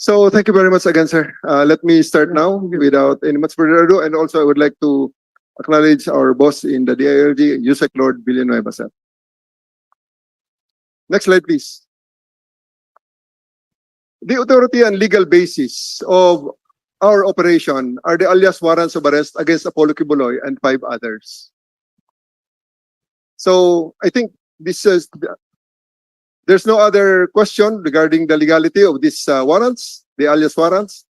So thank you very much again, sir. Let me start now without any much further ado. And also, I would like to acknowledge our boss in the DILG, Yusek Lord Villanueva, sir. Next slide, please. The authority and legal basis of our operation are the alias warrants of arrest against Apollo Kibuloy and 5 others. So I think this is there's no other question regarding the legality of these warrants, the alias warrants.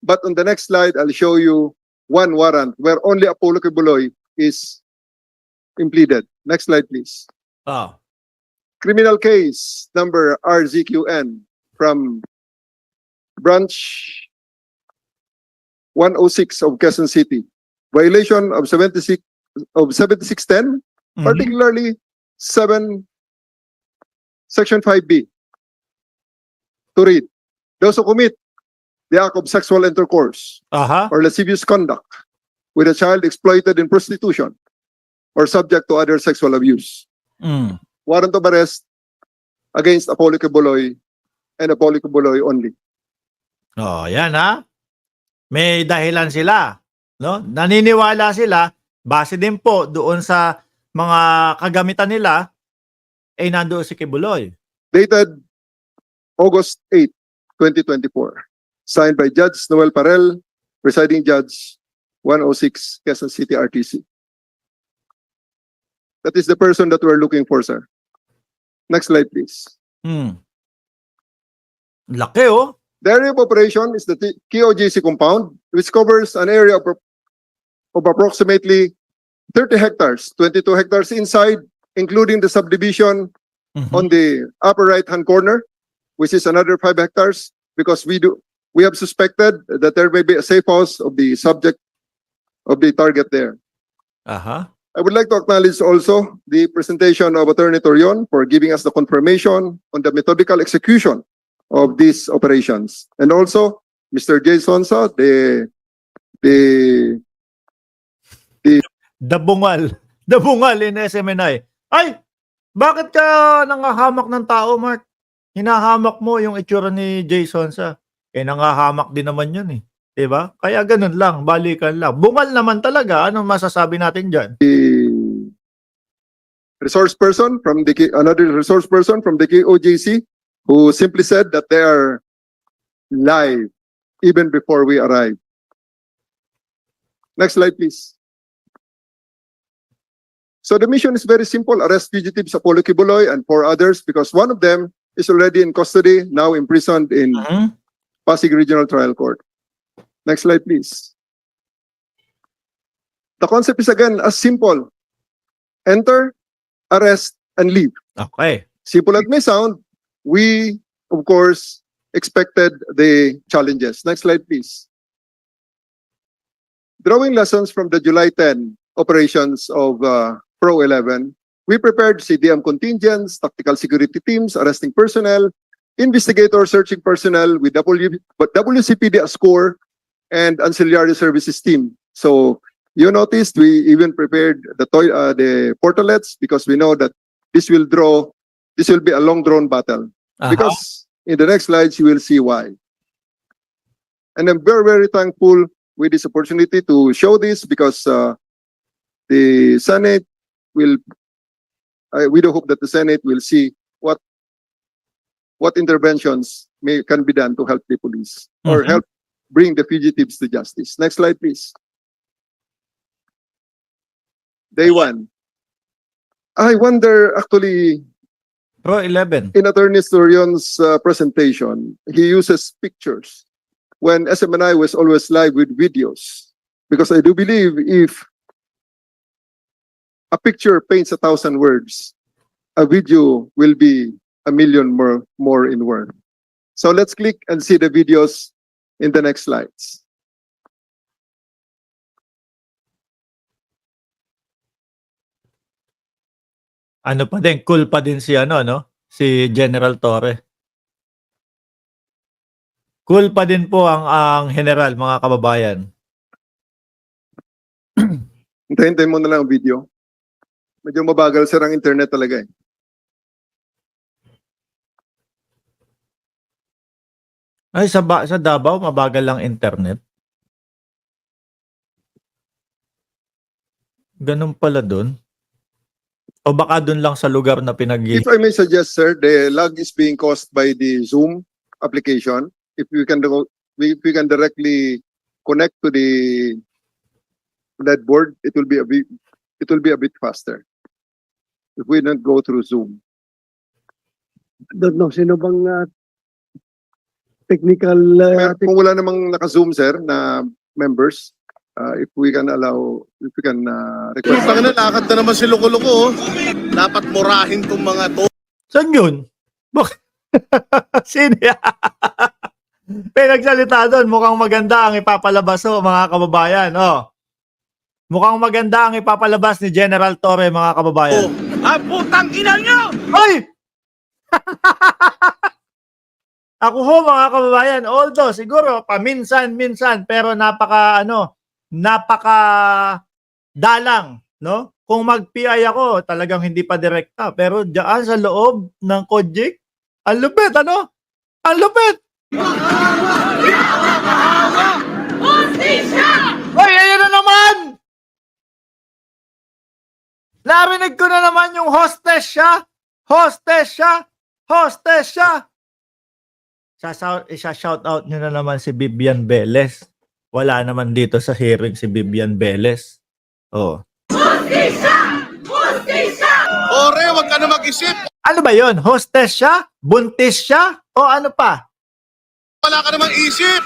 But on the next slide, I'll show you one warrant where only Apollo Kibuloy is impleaded. Next slide, please. Oh. Criminal case number RZQN from branch 106 of Quezon City. Violation of 7610, particularly Section 5B. To read, those who commit the act of sexual intercourse or lascivious conduct with a child exploited in prostitution or subject to other sexual abuse. Warrant of arrest against Apollo Kibuloy and Apollo Kibuloy only. Oh, yan ha. May dahilan sila, no? Naniniwala sila base din po doon sa mga kagamitan nila nandoon si Kibuloy. Dated August 8, 2024. Signed by Judge Noel Parel, presiding judge 106 Quezon City RTC. That is the person that we're looking for, sir. Next slide, please. Laki oh. The area of operation is the KOJC compound, which covers an area of approximately 30 hectares, 22 hectares inside, including the subdivision on the upper right-hand corner, which is another 5 hectares, because we have suspected that there may be a safe house of the subject of the target there. I would like to acknowledge also the presentation of Attorney Torion for giving us the confirmation on the methodical execution of these operations. And also, Mr. Jay Sonsa, the bungal in SMNI. Ay, bakit ka nangahamak ng tao, Mark? Hinahamak mo yung itsura ni Jay Sonsa. Nangahamak din naman yun eh. Diba? Kaya ganun lang, balikan lang. Bungal naman talaga. Anong masasabi natin dyan? Another resource person from the KOJC who simply said that they are live even before we arrive. Next slide, please. So the mission is very simple. Arrest fugitives Apollo Kibuloy and 4 others because one of them is already in custody, now imprisoned in Pasig Regional Trial Court. Next slide, please. The concept is again as simple. Enter, arrest, and leave. Okay. Simple as may sound, we, of course, expected the challenges. Next slide, please. Drawing lessons from the July 10 operations of Pro 11, we prepared CDM contingents, tactical security teams, arresting personnel, investigator searching personnel with WCPD ASCOR and ancillary services team. So you noticed we even prepared the portalets because we know that this will be a long drawn battle. Because in the next slides you will see why. And I'm very, very thankful with this opportunity to show this because the Senate will, we do hope that the Senate will see what interventions can be done to help the police or help bring the fugitives to justice. Next slide, please. Day 1. I wonder, actually, Pro 11. in Attorney Torion's presentation, he uses pictures when SMNI was always live with videos. Because I do believe if a picture paints 1,000 words, a video will be 1,000,000 more in word. So let's click and see the videos in the next slides. Ano pa din, cool pa din si si General Torre. Cool pa din po ang general, mga kababayan. Hintayin mo na lang ang video. Medyo mabagal sir ang internet talaga eh. Ay, sa Davao, mabagal lang internet. Ganun pala dun. O baka dun lang sa lugar na If I may suggest, sir, the lag is being caused by the Zoom application. If we can directly connect to the that board, it will be a bit faster. If we don't go through Zoom. Don't know, sino bang technical Kung wala namang naka-Zoom, sir, na members, if we can request. Tangina, lakad na naman si Loko-Loko. Oh. Dapat murahin tong mga to. Saan yun? Sino yan? May nagsalita doon, mukhang maganda ang ipapalabas mga kababayan. Mukhang maganda ang ipapalabas ni General Torre, mga kababayan. Putang ina nyo! Ay! Ako mga kababayan, although siguro paminsan-minsan, pero napaka dalang, no? Kung mag-PI ako, talagang hindi pa direkta. Pero diyan sa loob ng Kojik, ang lupit, ano? Ang lupit! Hoy, ayun na naman! Narinig ko na naman yung hostess siya! Hostess siya! Hostess siya! Isa-shout out nyo na naman si Vivian Velez. Wala naman dito sa hearing si Vivian Velez. Ore, wag ka na mag-isip. Ano ba yon? Hostess siya? Buntis siya? O ano pa? Wala ka namang isip.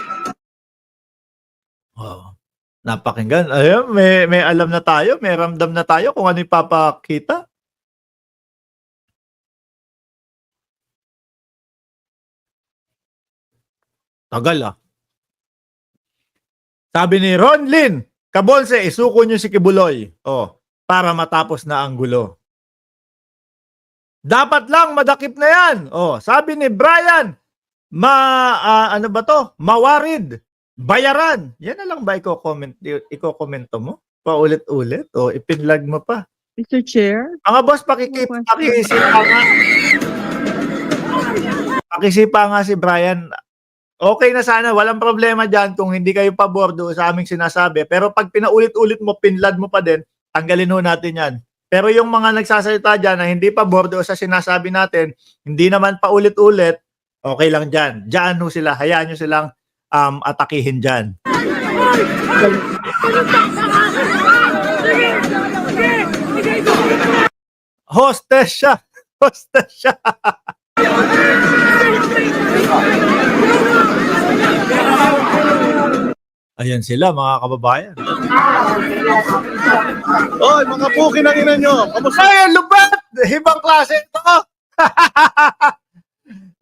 Napakinggan. Ayun, may alam na tayo, may ramdam na tayo kung ano ipapakita. Tagal Sabi ni Ron Lin, Kabonse, isuko niyo si Kibuloy. Para matapos na ang gulo. Dapat lang madakip na yan. Sabi ni Brian, ano ba to? Mawarid. Bayaran. Yan na lang ba iko-komento mo? Paulit-ulit? O ipinlag mo pa? Mr. Chair? Mga boss, pakisipa nga. Pakisipa nga si Brian. Okay na sana, walang problema dyan kung hindi kayo pabor doon sa aming sinasabi. Pero pag pinaulit-ulit mo, pinlad mo pa din, tanggalin ho natin yan. Pero yung mga nagsasalita dyan na hindi pabor doon sa sinasabi natin, hindi naman paulit-ulit, okay lang dyan. Dyan ho sila, hayaan nyo silang atakihin dyan. Hostess siya! Hostess siya! Ayan sila, mga kababayan. Oy, mga puki ng ina nyo. Kamusta? Ay, lupet! Ibang klase ito!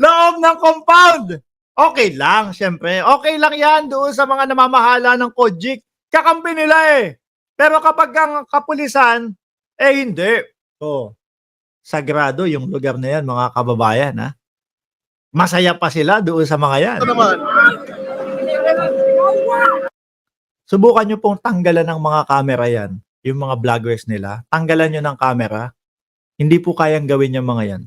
Loob ng compound! Okay lang, syempre. Okay lang yan doon sa mga namamahala ng Kojik. Kakampi nila eh. Pero kapag ang kapulisan, hindi. Sagrado yung lugar na yan, mga kababayan. Ha? Masaya pa sila doon sa mga yan. Ito naman. Subukan nyo pong tanggalan ng mga camera yan. Yung mga vloggers nila. Tanggalan nyo ng camera. Hindi po kayang gawin yung mga yan.